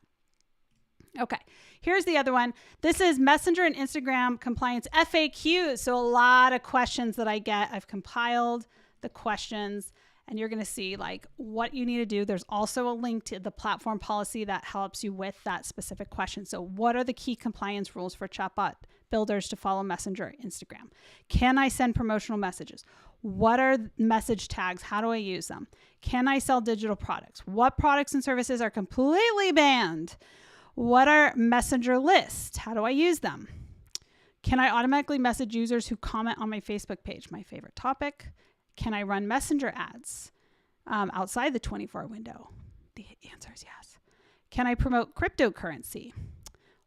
Speaker 1: Okay, here's the other one. This is Messenger and Instagram compliance FAQs. So a lot of questions that I get. I've compiled the questions and you're going to see what you need to do. There's also a link to the platform policy that helps you with that specific question. So what are the key compliance rules for Chatbot builders to follow Messenger or Instagram? Can I send promotional messages? What are message tags? How do I use them? Can I sell digital products? What products and services are completely banned? What are messenger lists? How do I use them? Can I automatically message users who comment on my Facebook page? My favorite topic. Can I run messenger ads outside the 24-hour window? The answer is yes. Can I promote cryptocurrency?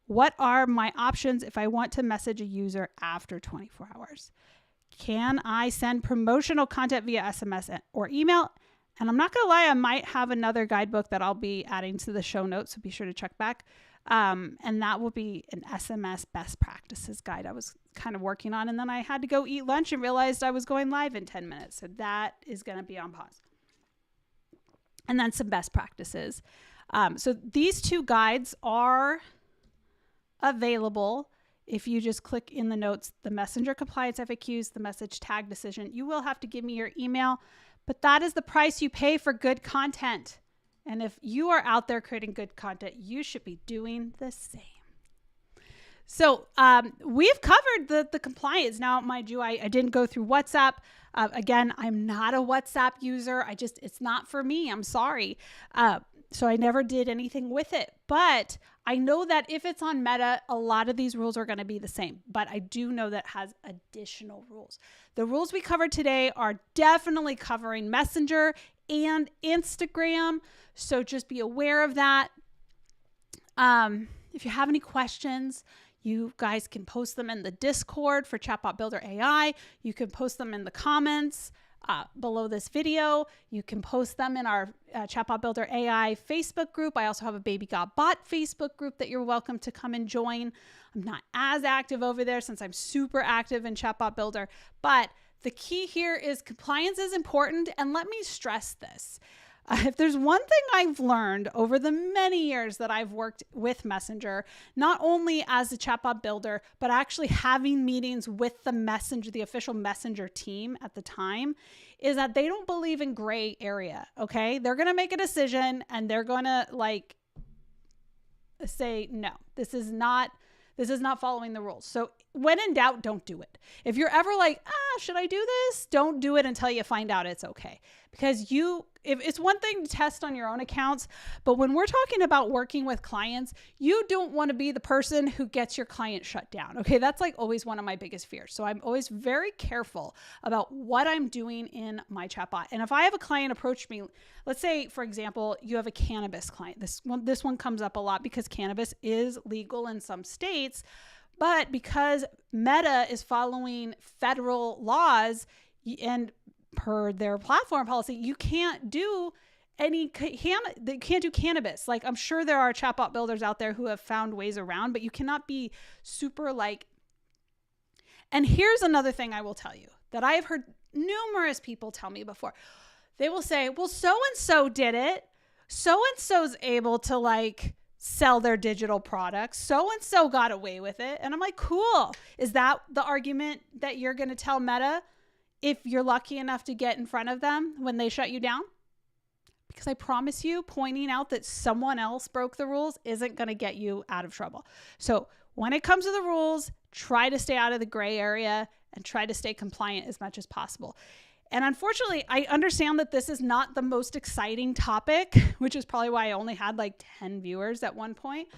Speaker 1: What are my options if I want to message a user after 24 hours? Can I send promotional content via SMS or email? And I'm not going to lie, I might have another guidebook that I'll be adding to the show notes, so be sure to check back. And that will be an SMS best practices guide I was kind of working on. And then I had to go eat lunch and realized I was going live in 10 minutes. So that is going to be on pause. And then some best practices. So these two guides are available. If you just click in the notes, the messenger compliance FAQs, the message tag decision, you will have to give me your email, but that is the price you pay for good content. And if you are out there creating good content, you should be doing the same. So we've covered the compliance. Now, mind you, I didn't go through WhatsApp. Again, I'm not a WhatsApp user. It's not for me. I'm sorry. So I never did anything with it. But I know that if it's on Meta, a lot of these rules are going to be the same. But I do know that it has additional rules. The rules we covered today are definitely covering Messenger and Instagram. So just be aware of that. If you have any questions, you guys can post them in the Discord for Chatbot Builder AI. You can post them in the comments below this video. You can post them in our Chatbot Builder AI Facebook group. I also have a Baby Got Bot Facebook group that you're welcome to come and join. I'm not as active over there since I'm super active in Chatbot Builder, but the key here is compliance is important. And let me stress this. If there's one thing I've learned over the many years that I've worked with Messenger, not only as a chatbot builder, but actually having meetings with the official Messenger team at the time, is that they don't believe in gray area. Okay. They're going to make a decision and they're going to say, no, this is not following the rules. So when in doubt, don't do it. If you're ever like, should I do this? Don't do it until you find out it's okay. Because if it's one thing to test on your own accounts, but when we're talking about working with clients, you don't want to be the person who gets your client shut down. Okay. That's always one of my biggest fears. So I'm always very careful about what I'm doing in my chatbot. And if I have a client approach me, let's say, for example, you have a cannabis client. This one comes up a lot because cannabis is legal in some states, but because Meta is following federal laws and per their platform policy, you can't do cannabis. I'm sure there are chatbot builders out there who have found ways around, but you cannot be super and here's another thing I will tell you that I have heard numerous people tell me before. They will say, well, so-and-so did it. So-and-so's able to sell their digital products. So-and-so got away with it. And I'm like, cool. Is that the argument that you're going to tell Meta if you're lucky enough to get in front of them when they shut you down? Because I promise you, pointing out that someone else broke the rules isn't going to get you out of trouble. So when it comes to the rules, try to stay out of the gray area and try to stay compliant as much as possible. And unfortunately, I understand that this is not the most exciting topic, which is probably why I only had 10 viewers at one point.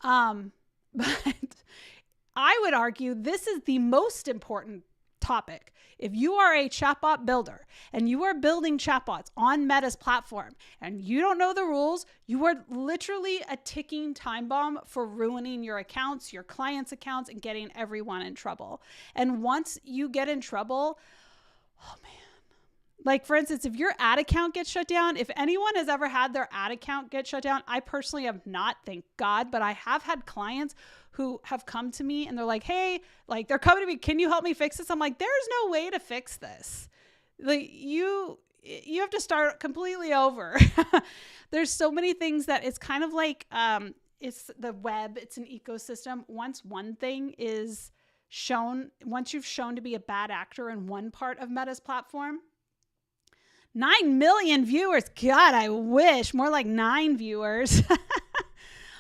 Speaker 1: But I would argue this is the most important topic. If you are a chatbot builder and you are building chatbots on Meta's platform and you don't know the rules, you are literally a ticking time bomb for ruining your accounts, your clients' accounts, and getting everyone in trouble. And once you get in trouble, oh man. For instance, if your ad account gets shut down, if anyone has ever had their ad account get shut down, I personally have not, thank God, but I have had clients who have come to me and they're like, hey, they're coming to me, can you help me fix this? I'm like, there's no way to fix this. You have to start completely over. There's so many things that it's kind of it's the web, it's an ecosystem. Once one thing is shown, once you've shown to be a bad actor in one part of Meta's platform, 9 million viewers. God, I wish more like 9 viewers.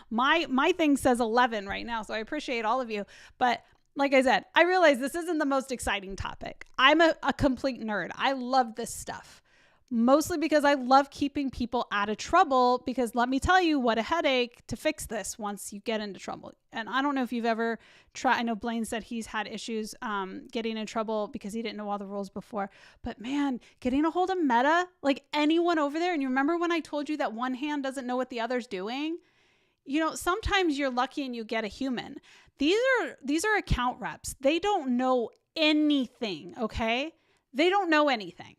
Speaker 1: My thing says 11 right now, so I appreciate all of you. But like I said, I realize this isn't the most exciting topic. I'm a complete nerd. I love this stuff, mostly because I love keeping people out of trouble, because let me tell you what a headache to fix this once you get into trouble. And I don't know if you've ever tried, I know Blaine said he's had issues getting in trouble because he didn't know all the rules before, but man, getting a hold of Meta, like anyone over there. And you remember when I told you that one hand doesn't know what the other's doing? You know, sometimes you're lucky and you get a human. These are account reps. They don't know anything, okay? They don't know anything.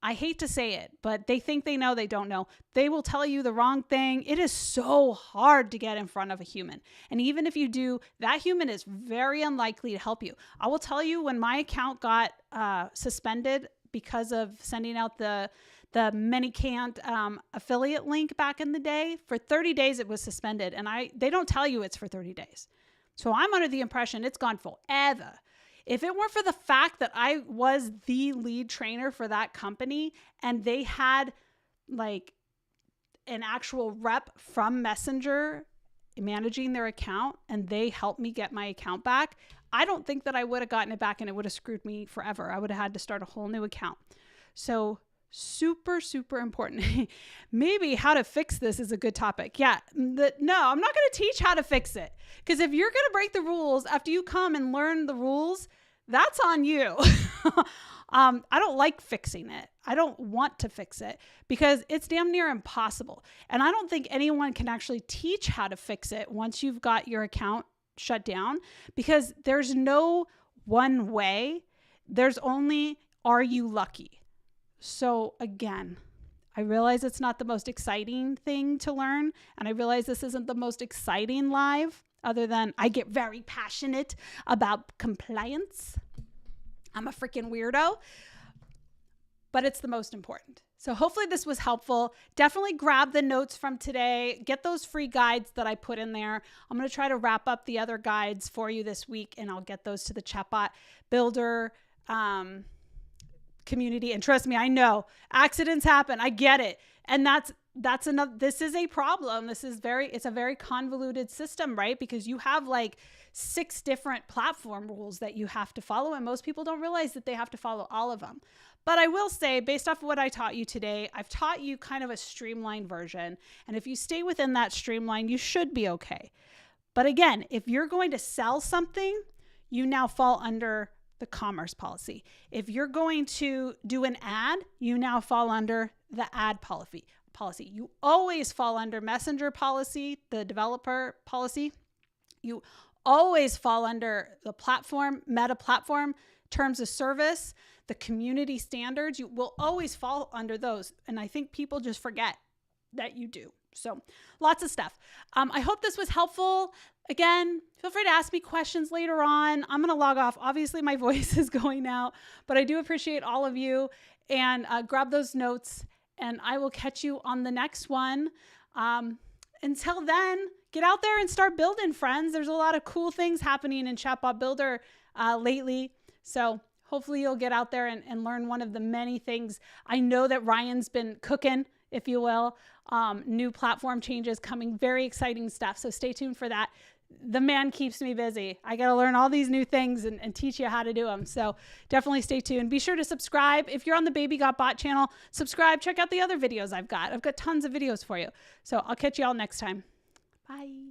Speaker 1: I hate to say it, but they think they know, they don't know. They will tell you the wrong thing. It is so hard to get in front of a human. And even if you do, that human is very unlikely to help you. I will tell you, when my account got suspended because of sending out the ManyCan't affiliate link back in the day, for 30 days it was suspended. And they don't tell you it's for 30 days. So I'm under the impression it's gone forever. If it weren't for the fact that I was the lead trainer for that company and they had like an actual rep from Messenger managing their account and they helped me get my account back, I don't think that I would have gotten it back, and it would have screwed me forever. I would have had to start a whole new account. So super, super important. Maybe how to fix this is a good topic. Yeah. No, I'm not going to teach how to fix it, because if you're going to break the rules after you come and learn the rules, that's on you. I don't like fixing it. I don't want to fix it because it's damn near impossible. And I don't think anyone can actually teach how to fix it once you've got your account shut down, because there's no one way. There's only, are you lucky? So again, I realize it's not the most exciting thing to learn. And I realize this isn't the most exciting live, other than I get very passionate about compliance. I'm a freaking weirdo, but it's the most important. So hopefully this was helpful. Definitely grab the notes from today. Get those free guides that I put in there. I'm going to try to wrap up the other guides for you this week, and I'll get those to the Chatbot Builder community. And trust me, I know accidents happen. I get it. And that's enough. This is a problem. It's a very convoluted system, right? Because you have like 6 different platform rules that you have to follow. And most people don't realize that they have to follow all of them. But I will say, based off of what I taught you today, I've taught you kind of a streamlined version. And if you stay within that streamline, you should be okay. But again, if you're going to sell something, you now fall under the commerce policy. If you're going to do an ad, you now fall under the ad policy. You always fall under Messenger policy, the developer policy. You always fall under the platform, Meta platform, terms of service, the community standards. You will always fall under those. And I think people just forget that you do. So lots of stuff. I hope this was helpful. Again, feel free to ask me questions later on. I'm going to log off. Obviously, my voice is going out, but I do appreciate all of you. And grab those notes, and I will catch you on the next one. Until then, get out there and start building, friends. There's a lot of cool things happening in Chatbot Builder lately. So hopefully you'll get out there and learn one of the many things. I know that Ryan's been cooking, if you will. New platform changes coming, very exciting stuff. So stay tuned for that. The man keeps me busy. I got to learn all these new things and teach you how to do them. So definitely stay tuned. Be sure to subscribe. If you're on the Baby Got Bot channel, subscribe. Check out the other videos I've got. I've got tons of videos for you. So I'll catch you all next time. Bye.